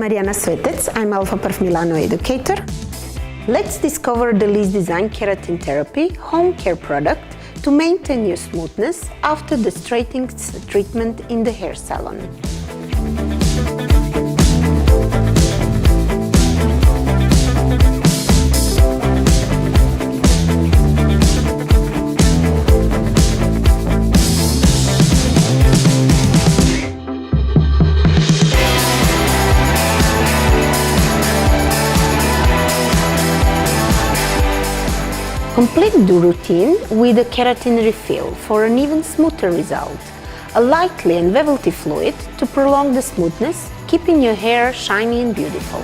Mariana Svetec, I'm Alfaparf Milano educator. Let's discover the Lisse Design Keratin Therapy home care product to maintain your smoothness after the straightening treatment in the hair salon. Complete the routine with a keratin refill for an even smoother result. A lightly and velvety fluid to prolong the smoothness, keeping your hair shiny and beautiful.